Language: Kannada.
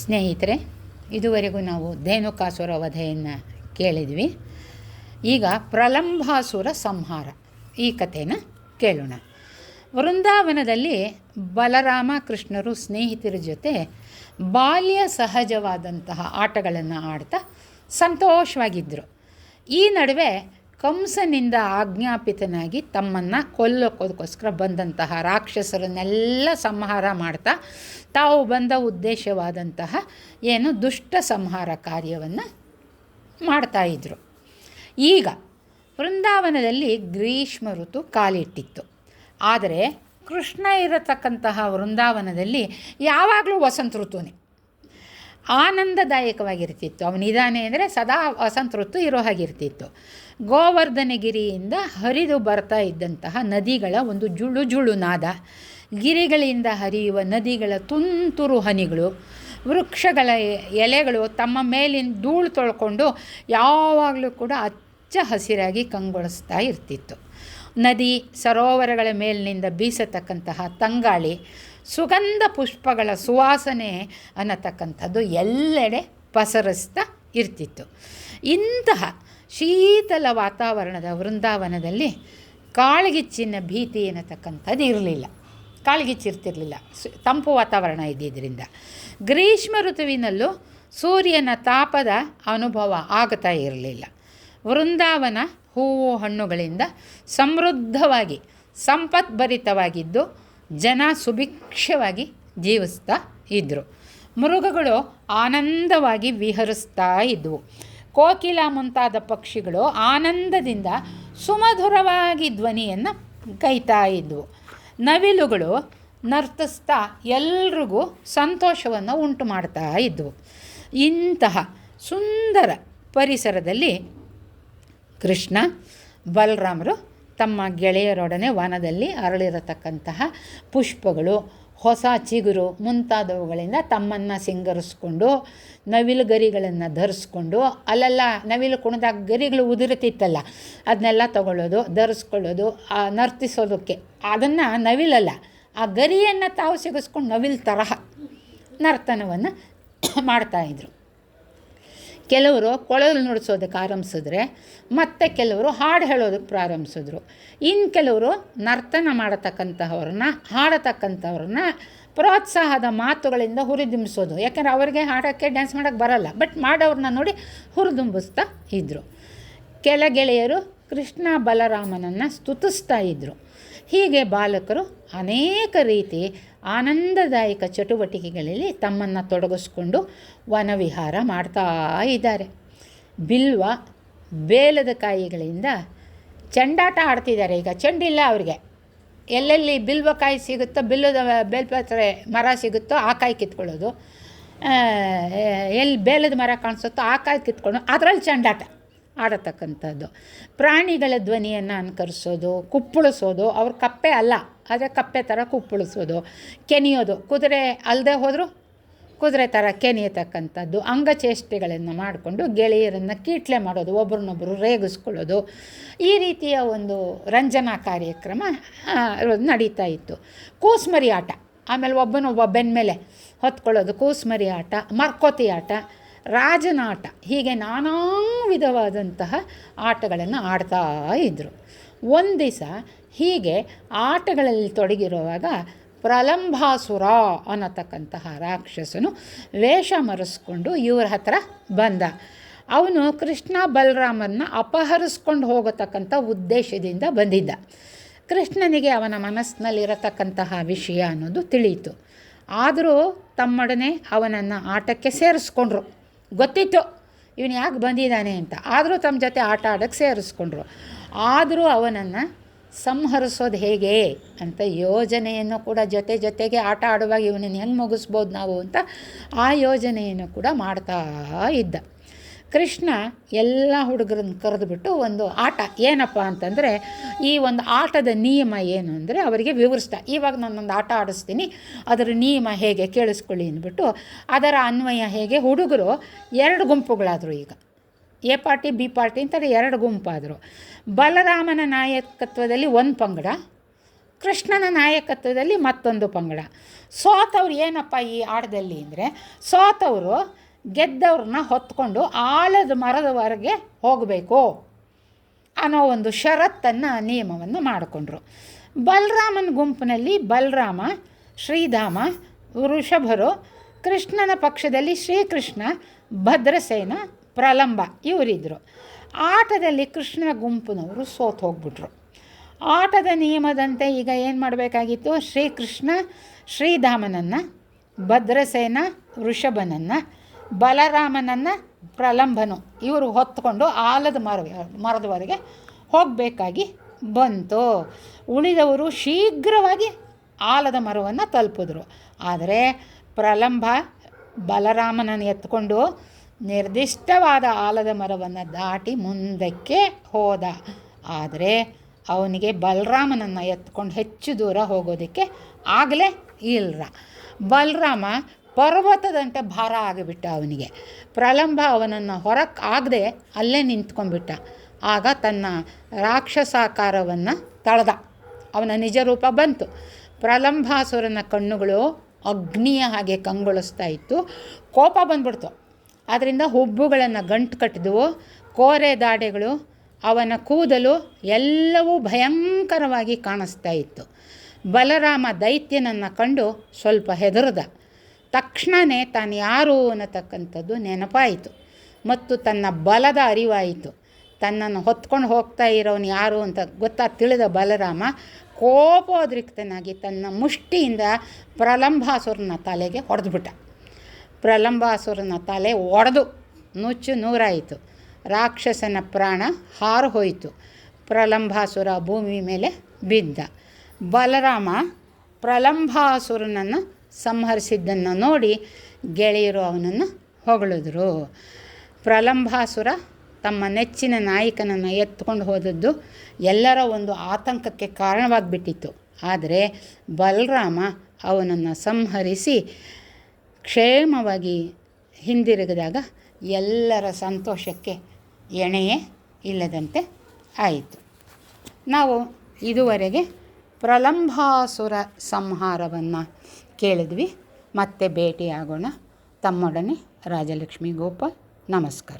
ಸ್ನೇಹಿತರೆ, ಇದುವರೆಗೂ ನಾವು ಧೇನುಕಾಸುರ ವಧೆಯನ್ನು ಕೇಳಿದ್ವಿ. ಈಗ ಪ್ರಲಂಬಾಸುರ ಸಂಹಾರ ಈ ಕಥೆನ ಕೇಳೋಣ. ವೃಂದಾವನದಲ್ಲಿ ಬಲರಾಮ ಕೃಷ್ಣರು ಸ್ನೇಹಿತರ ಜೊತೆ ಬಾಲ್ಯ ಸಹಜವಾದಂತಹ ಆಟಗಳನ್ನು ಆಡ್ತಾ ಸಂತೋಷವಾಗಿದ್ದರು. ಈ ನಡುವೆ ಕಂಸನಿಂದ ಆಜ್ಞಾಪಿತನಾಗಿ ತಮ್ಮನ್ನು ಕೊಲ್ಲೋಕ್ಕೋಸ್ಕರ ಬಂದಂತಹ ರಾಕ್ಷಸರನ್ನೆಲ್ಲ ಸಂಹಾರ ಮಾಡ್ತಾ ತಾವು ಬಂದ ಉದ್ದೇಶವಾದಂತಹ ದುಷ್ಟ ಸಂಹಾರ ಕಾರ್ಯವನ್ನು ಮಾಡ್ತಾಯಿದ್ರು. ಈಗ ವೃಂದಾವನದಲ್ಲಿ ಗ್ರೀಷ್ಮ ಋತು ಕಾಲಿಟ್ಟಿತ್ತು. ಆದರೆ ಕೃಷ್ಣ ಇರತಕ್ಕಂತಹ ವೃಂದಾವನದಲ್ಲಿ ಯಾವಾಗಲೂ ವಸಂತ ಋತುವೇ ಆನಂದದಾಯಕವಾಗಿರ್ತಿತ್ತು. ಅವನಿದ್ದಾನೆ ಅಂದರೆ ಸದಾ ವಸಂತ ಋತು ಇರೋ ಹಾಗಿರ್ತಿತ್ತು. ಗೋವರ್ಧನಗಿರಿಯಿಂದ ಹರಿದು ಬರ್ತಾ ಇದ್ದಂತಹ ನದಿಗಳ ಒಂದು ಜುಳು ಜುಳು ನಾದ, ಗಿರಿಗಳಿಂದ ಹರಿಯುವ ನದಿಗಳ ತುಂತುರು ಹನಿಗಳು, ವೃಕ್ಷಗಳ ಎಲೆಗಳು ತಮ್ಮ ಮೇಲಿನ ಧೂಳು ತೊಳ್ಕೊಂಡು ಯಾವಾಗಲೂ ಕೂಡ ಹಚ್ಚ ಹಸಿರಾಗಿ ಕಂಗೊಳಿಸ್ತಾ ಇರ್ತಿತ್ತು. ನದಿ ಸರೋವರಗಳ ಮೇಲಿನಿಂದ ಬೀಸತಕ್ಕಂತಹ ತಂಗಾಳಿ, ಸುಗಂಧ ಪುಷ್ಪಗಳ ಸುವಾಸನೆ ಅನ್ನತಕ್ಕಂಥದ್ದು ಎಲ್ಲೆಡೆ ಪಸರಿಸ್ತಾ ಇರ್ತಿತ್ತು. ಇಂತಹ ಶೀತಲ ವಾತಾವರಣದ ವೃಂದಾವನದಲ್ಲಿ ಕಾಳ್ಗಿಚ್ಚಿನ ಭೀತಿ ಅನ್ನತಕ್ಕಂಥದ್ದು ಇರಲಿಲ್ಲ. ಕಾಳ್ಗಿಚ್ಚಿರ್ತಿರಲಿಲ್ಲ, ತಂಪು ವಾತಾವರಣ ಇದ್ದಿದ್ದರಿಂದ. ಗ್ರೀಷ್ಮ ಋತುವಿನಲ್ಲೂ ಸೂರ್ಯನ ತಾಪದ ಅನುಭವ ಆಗ್ತಾ ಇರಲಿಲ್ಲ. ವೃಂದಾವನ ಹೂವು ಹಣ್ಣುಗಳಿಂದ ಸಮೃದ್ಧವಾಗಿ ಸಂಪದ್ಭರಿತವಾಗಿದ್ದು ಜನ ಸುಭಿಕ್ಷವಾಗಿ ಜೀವಿಸ್ತಾ ಇದ್ದರು. ಮೃಗಗಳು ಆನಂದವಾಗಿ ವಿಹರಿಸ್ತಾ ಇದ್ದವು. ಕೋಕಿಲ ಮುಂತಾದ ಪಕ್ಷಿಗಳು ಆನಂದದಿಂದ ಸುಮಧುರವಾಗಿ ಧ್ವನಿಯನ್ನು ಗೈತಾ ಇದ್ದವು. ನವಿಲುಗಳು ನರ್ತಿಸ್ತಾ ಎಲ್ರಿಗೂ ಸಂತೋಷವನ್ನು ಉಂಟು ಮಾಡ್ತಾ ಇದ್ದವು. ಇಂತಹ ಸುಂದರ ಪರಿಸರದಲ್ಲಿ ಕೃಷ್ಣ ಬಲರಾಮರು ತಮ್ಮ ಗೆಳೆಯರೊಡನೆ ವನದಲ್ಲಿ ಅರಳಿರತಕ್ಕಂತಹ ಪುಷ್ಪಗಳು, ಹೊಸ ಚಿಗುರು ಮುಂತಾದವುಗಳಿಂದ ತಮ್ಮನ್ನು ಸಿಂಗರಿಸ್ಕೊಂಡು, ನವಿಲು ಗರಿಗಳನ್ನು ಧರಿಸ್ಕೊಂಡು, ಅಲ್ಲೆಲ್ಲ ನವಿಲು ಕುಣಿದಾಗ ಗರಿಗಳು ಉದುರುತ್ತಿತ್ತಲ್ಲ, ಅದನ್ನೆಲ್ಲ ತಗೊಳ್ಳೋದು, ಧರಿಸ್ಕೊಳ್ಳೋದು, ನರ್ತಿಸೋದಕ್ಕೆ ಅದನ್ನು ನವಿಲಲ್ಲ, ಆ ಗರಿಯನ್ನು ತಾವು ಸಿಗಿಸ್ಕೊಂಡು ನವಿಲು ತರಹ ನರ್ತನವನ್ನು ಮಾಡ್ತಾಯಿದ್ರು. ಕೆಲವರು ಕೊಳಲು ನುಡಿಸೋದಕ್ಕೆ ಆರಂಭಿಸಿದ್ರೆ, ಮತ್ತು ಕೆಲವರು ಹಾಡು ಹೇಳೋದಕ್ಕೆ ಪ್ರಾರಂಭಿಸಿದ್ರು. ಇನ್ನು ಕೆಲವರು ನರ್ತನ ಮಾಡತಕ್ಕಂತಹವ್ರನ್ನ, ಹಾಡತಕ್ಕಂಥವ್ರನ್ನ ಪ್ರೋತ್ಸಾಹದ ಮಾತುಗಳಿಂದ ಹುರಿದುಂಬಿಸೋದು. ಯಾಕೆಂದರೆ ಅವರಿಗೆ ಹಾಡೋಕ್ಕೆ ಡ್ಯಾನ್ಸ್ ಮಾಡೋಕ್ಕೆ ಬರಲ್ಲ, ಬಟ್ ಮಾಡೋರನ್ನ ನೋಡಿ ಹುರಿದುಂಬಿಸ್ತಾ ಇದ್ದರು. ಕೆಲ ಗೆಳೆಯರು ಕೃಷ್ಣ ಬಲರಾಮನನ್ನು ಸ್ತುತಿಸ್ತಾ ಇದ್ದರು. ಹೀಗೆ ಬಾಲಕರು ಅನೇಕ ರೀತಿ ಆನಂದದಾಯಕ ಚಟುವಟಿಕೆಗಳಲ್ಲಿ ತಮ್ಮನ್ನು ತೊಡಗಿಸ್ಕೊಂಡು ವನವಿಹಾರ ಮಾಡ್ತಾ ಇದ್ದಾರೆ. ಬಿಲ್ವ ಬೇಲದ ಕಾಯಿಗಳಿಂದ ಚೆಂಡಾಟ ಆಡ್ತಿದ್ದಾರೆ. ಈಗ ಚೆಂಡಿಲ್ಲ ಅವರಿಗೆ, ಎಲ್ಲೆಲ್ಲಿ ಬಿಲ್ವಕಾಯಿ ಸಿಗುತ್ತೋ, ಬೇಲ್ಪತ್ರೆ ಮರ ಸಿಗುತ್ತೋ ಆ ಕಾಯಿ ಕಿತ್ಕೊಳ್ಳೋದು, ಎಲ್ಲಿ ಬೇಲದ ಮರ ಕಾಣಿಸುತ್ತೋ ಆ ಕಾಯಿ ಕಿತ್ಕೊಂಡು ಅದರಲ್ಲಿ ಚೆಂಡಾಟ ಆಡತಕ್ಕಂಥದ್ದು. ಪ್ರಾಣಿಗಳ ಧ್ವನಿಯನ್ನು ಅನುಕರಿಸೋದು, ಕುಪ್ಪಳಿಸೋದು, ಅವ್ರ ಕಪ್ಪೆ ಅಲ್ಲ ಆದರೆ ಕಪ್ಪೆ ಥರ ಕುಪ್ಪಳಿಸೋದು, ಕೆನಿಯೋದು, ಕುದುರೆ ಅಲ್ಲದೆ ಹೋದರೂ ಕುದುರೆ ಥರ ಕೆನಿಯತಕ್ಕಂಥದ್ದು, ಅಂಗಚೇಷ್ಟೆಗಳನ್ನು ಮಾಡಿಕೊಂಡು ಗೆಳೆಯರನ್ನು ಕೀಟ್ಲೆ ಮಾಡೋದು, ಒಬ್ರನ್ನೊಬ್ಬರು ರೇಗಿಸ್ಕೊಳ್ಳೋದು, ಈ ರೀತಿಯ ಒಂದು ರಂಜನಾ ಕಾರ್ಯಕ್ರಮ ನಡೀತಾ ಇತ್ತು. ಕೂಸ್ಮರಿ ಆಟ, ಆಮೇಲೆ ಒಬ್ಬ ಬೆನ್ನ ಮೇಲೆ ಹೊತ್ಕೊಳ್ಳೋದು, ಕೂಸ್ಮರಿ ಆಟ, ಮರ್ಕೋತಿ ಆಟ, ರಾಜನಾಟ, ಹೀಗೆ ನಾನಾ ವಿಧವಾದಂತಹ ಆಟಗಳನ್ನು ಆಡ್ತಾ ಇದ್ದರು. ಒಂದು ದಿವಸ ಹೀಗೆ ಆಟಗಳಲ್ಲಿ ತೊಡಗಿರುವಾಗ ಪ್ರಲಂಬಾಸುರ ಅನ್ನತಕ್ಕಂತಹ ರಾಕ್ಷಸನು ವೇಷ ಮರೆಸ್ಕೊಂಡು ಇವ್ರ ಹತ್ರ ಬಂದ. ಅವನು ಕೃಷ್ಣ ಬಲರಾಮನ್ನ ಅಪಹರಿಸ್ಕೊಂಡು ಹೋಗತಕ್ಕಂಥ ಉದ್ದೇಶದಿಂದ ಬಂದಿದ್ದ. ಕೃಷ್ಣನಿಗೆ ಅವನ ಮನಸ್ಸಿನಲ್ಲಿರತಕ್ಕಂತಹ ವಿಷಯ ಅನ್ನೋದು ತಿಳಿಯಿತು. ಆದರೂ ತಮ್ಮೊಡನೆ ಅವನನ್ನು ಆಟಕ್ಕೆ ಸೇರಿಸ್ಕೊಂಡ್ರು. ಗೊತ್ತಿತ್ತು ಇವನು ಯಾಕೆ ಬಂದಿದ್ದಾನೆ ಅಂತ, ಆದರೂ ತಮ್ಮ ಜೊತೆ ಆಟ ಆಡೋಕ್ಕೆ ಸೇರಿಸ್ಕೊಂಡ್ರು. ಆದರೂ ಅವನನ್ನು ಸಂಹರಿಸೋದು ಹೇಗೆ ಅಂತ ಯೋಜನೆಯನ್ನು ಕೂಡ ಜೊತೆಗೆ ಆಟ ಆಡುವಾಗ ಇವನನ್ನು ಹೆಂಗೆ ಮುಗಿಸ್ಬೋದು ನಾವು ಅಂತ ಆ ಯೋಜನೆಯನ್ನು ಕೂಡ ಮಾಡ್ತಾ ಇದ್ದ. ಕೃಷ್ಣ ಎಲ್ಲ ಹುಡುಗರನ್ನ ಕರೆದುಬಿಟ್ಟು ಒಂದು ಆಟ ಏನಪ್ಪ ಅಂತಂದರೆ, ಈ ಒಂದು ಆಟದ ನಿಯಮ ಏನು ಅಂದರೆ ಅವರಿಗೆ ವಿವರಿಸ್ತಾ, ಇವಾಗ ನಾನೊಂದು ಆಟ ಆಡಿಸ್ತೀನಿ, ಅದರ ನಿಯಮ ಹೇಗೆ ಕೇಳಿಸ್ಕೊಳ್ಳಿ ಅಂದ್ಬಿಟ್ಟು ಅದರ ಅನ್ವಯ ಹೇಗೆ. ಹುಡುಗರು ಎರಡು ಗುಂಪುಗಳಾದರು. ಈಗ ಎ ಪಾರ್ಟಿ ಬಿ ಪಾರ್ಟಿ ಅಂತ ಎರಡು ಗುಂಪಾದರು. ಬಲರಾಮನ ನಾಯಕತ್ವದಲ್ಲಿ ಒಂದು ಪಂಗಡ, ಕೃಷ್ಣನ ನಾಯಕತ್ವದಲ್ಲಿ ಮತ್ತೊಂದು ಪಂಗಡ. ಸೋತವ್ರು ಏನಪ್ಪ ಈ ಆಟದಲ್ಲಿ ಅಂದರೆ, ಸೋತವರು ಗೆದ್ದವ್ರನ್ನ ಹೊತ್ಕೊಂಡು ಆಲದ ಮರದವರೆಗೆ ಹೋಗಬೇಕು ಅನ್ನೋ ಒಂದು ಷರತ್ತನ್ನು, ನಿಯಮವನ್ನು ಮಾಡಿಕೊಂಡ್ರು. ಬಲರಾಮನ ಗುಂಪಿನಲ್ಲಿ ಬಲರಾಮ, ಶ್ರೀಧಾಮ, ವೃಷಭರು, ಕೃಷ್ಣನ ಪಕ್ಷದಲ್ಲಿ ಶ್ರೀಕೃಷ್ಣ, ಭದ್ರಸೇನ, ಪ್ರಲಂಬ ಇವರಿದ್ದರು. ಆಟದಲ್ಲಿ ಕೃಷ್ಣನ ಗುಂಪಿನವರು ಸೋತು ಹೋಗ್ಬಿಟ್ರು. ಆಟದ ನಿಯಮದಂತೆ ಈಗ ಏನು ಮಾಡಬೇಕಾಗಿತ್ತು? ಶ್ರೀಕೃಷ್ಣ ಶ್ರೀಧಾಮನನ್ನು, ಭದ್ರಸೇನ ವೃಷಭನನ್ನು, ಬಲರಾಮನನ್ನು ಪ್ರಲಂಬನು ಇವರು ಹೊತ್ಕೊಂಡು ಆಲದ ಮರದವರೆಗೆ ಹೋಗಬೇಕಾಗಿ ಬಂತು. ಉಳಿದವರು ಶೀಘ್ರವಾಗಿ ಆಲದ ಮರವನ್ನು ತಲುಪಿದ್ರು. ಆದರೆ ಪ್ರಲಂಬ ಬಲರಾಮನನ್ನು ಎತ್ಕೊಂಡು ನಿರ್ದಿಷ್ಟವಾದ ಆಲದ ಮರವನ್ನು ದಾಟಿ ಮುಂದಕ್ಕೆ ಹೋದ. ಆದರೆ ಅವನಿಗೆ ಬಲರಾಮನನ್ನು ಎತ್ಕೊಂಡು ಹೆಚ್ಚು ದೂರ ಹೋಗೋದಕ್ಕೆ ಆಗಲೇ ಇಲ್ಲ. ಬಲರಾಮ ಪರ್ವತದಂತೆ ಭಾರ ಆಗಿಬಿಟ್ಟ ಅವನಿಗೆ. ಪ್ರಲಂಬ ಅವನನ್ನು ಹೊರಕ್ಕೆ ಆಗದೆ ಅಲ್ಲೇ ನಿಂತ್ಕೊಂಡ್ಬಿಟ್ಟ. ಆಗ ತನ್ನ ರಾಕ್ಷಸಾಕಾರವನ್ನು ತಳೆದ. ಅವನ ನಿಜ ರೂಪ ಬಂತು. ಪ್ರಲಂಬಾಸುರನ ಕಣ್ಣುಗಳು ಅಗ್ನಿಯ ಹಾಗೆ ಕಂಗೊಳಿಸ್ತಾ ಇತ್ತು. ಕೋಪ ಬಂದ್ಬಿಡ್ತು. ಅದರಿಂದ ಹುಬ್ಬುಗಳನ್ನು ಗಂಟು ಕಟ್ಟಿದವು. ಕೋರೆ ದಾಡೆಗಳು, ಅವನ ಕೂದಲು ಎಲ್ಲವೂ ಭಯಂಕರವಾಗಿ ಕಾಣಿಸ್ತಾ ಇತ್ತು. ಬಲರಾಮ ದೈತ್ಯನನ್ನು ಕಂಡು ಸ್ವಲ್ಪ ಹೆದರ್ದ. ತಕ್ಷಣವೇ ತಾನು ಯಾರು ಅನ್ನತಕ್ಕಂಥದ್ದು ನೆನಪಾಯಿತು ಮತ್ತು ತನ್ನ ಬಲದ ಅರಿವಾಯಿತು. ತನ್ನನ್ನು ಹೊತ್ಕೊಂಡು ಹೋಗ್ತಾ ಇರೋನು ಯಾರು ಅಂತ ತಿಳಿದ ಬಲರಾಮ ಕೋಪೋದ್ರಿಕ್ತನಾಗಿ ತನ್ನ ಮುಷ್ಟಿಯಿಂದ ಪ್ರಲಂಬಾಸುರನ ತಲೆಗೆ ಹೊಡೆದ್ಬಿಟ್ಟ. ಪ್ರಲಂಬಾಸುರನ ತಲೆ ಒಡೆದು ನುಚ್ಚು ನೂರಾಯಿತು. ರಾಕ್ಷಸನ ಪ್ರಾಣ ಹಾರು ಹೋಯಿತು. ಪ್ರಲಂಬಾಸುರ ಭೂಮಿ ಮೇಲೆ ಬಿದ್ದ. ಬಲರಾಮ ಪ್ರಲಂಬಾಸುರನನ್ನು ಸಂಹರಿಸಿದ್ದನ್ನು ನೋಡಿ ಗೆಳೆಯರು ಅವನನ್ನು ಹೊಗಳಿದ್ರು. ಪ್ರಲಂಬಾಸುರ ತಮ್ಮ ನೆಚ್ಚಿನ ನಾಯಕನನ್ನು ಎತ್ಕೊಂಡು ಹೋದದ್ದು ಎಲ್ಲರ ಒಂದು ಆತಂಕಕ್ಕೆ ಕಾರಣವಾಗಿಬಿಟ್ಟಿತ್ತು. ಆದರೆ ಬಲರಾಮ ಅವನನ್ನು ಸಂಹರಿಸಿ ಕ್ಷೇಮವಾಗಿ ಹಿಂದಿರುಗಿದಾಗ ಎಲ್ಲರ ಸಂತೋಷಕ್ಕೆ ಎಣೆಯೇ ಇಲ್ಲದಂತೆ ಆಯಿತು. ನಾವು ಇದುವರೆಗೆ ಪ್ರಲಂಬಾಸುರ ಸಂಹಾರವನ್ನು ಕೇಳಿದ್ವಿ. ಮತ್ತೆ ಭೇಟಿಯಾಗೋಣ. ತಮ್ಮೊಡನೆ ರಾಜಲಕ್ಷ್ಮಿ ಗೋಪಾಲ್. ನಮಸ್ಕಾರ.